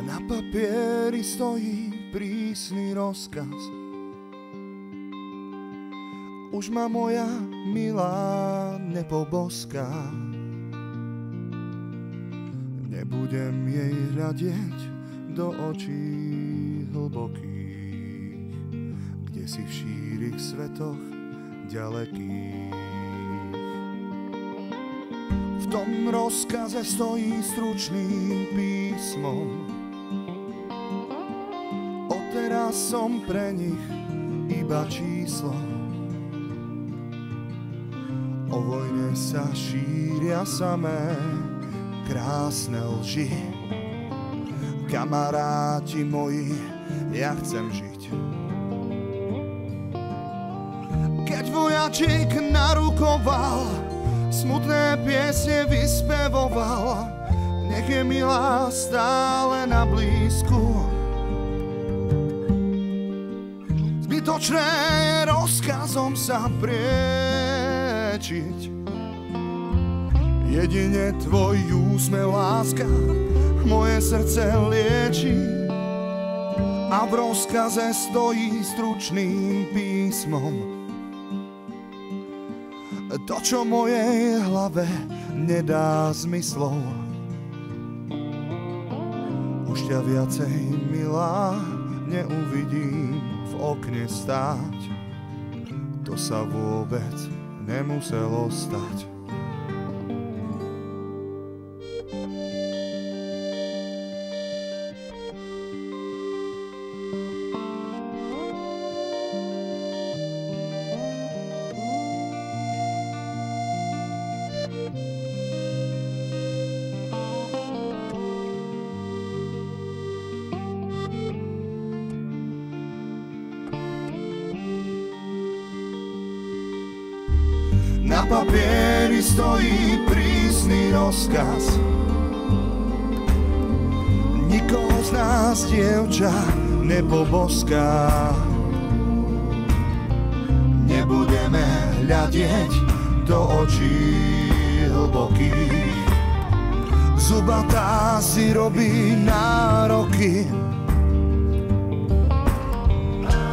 Na papieri stojí prísny rozkaz. Už ma moja milá nepoboská. Nebudem jej hľadieť do očí hlbokých, kde si v šírych svetoch ďalekých. V tom rozkaze stojí stručným písmom. Odteraz som pre nich iba číslo. O vojne sa šíria samé krásne lži. Kamaráti moji, ja chcem žiť. Keď vojačík narukoval, smutné piesne vyspevoval, nech je milá stále na blízku. Zbytočné je rozkazom sa priečiť. Jedine tvoj úsmev, láska, moje srdce lieči. A v rozkaze stojí stručným písmom to, čo mojej hlave nedá zmyslov. Už ťa viacej, milá, neuvidím v okne stáť. To sa vôbec nemuselo stať. Na papieri stojí prísny rozkaz. Nikoho z nás, dievča, nepoboská. Nebudeme hľadieť do očí hlbokých. Zubatá si robí nároky.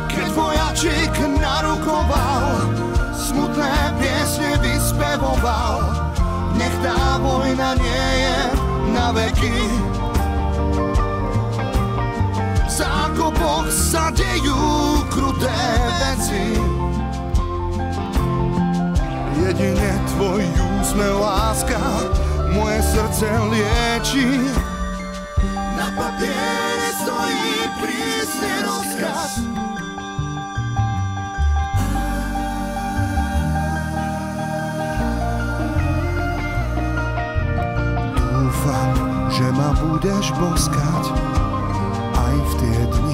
Keď vojačík narukoval, smutné piesne vyspevoval, nech tá vojna nie je na veky. V zákopoch sa dejú kruté veci. Jedine tvoj úsmev, láska, moje srdce lieči. Na papieri stojí prísny rozkaz. Dúfam, že ma budeš boskať aj v tie dni,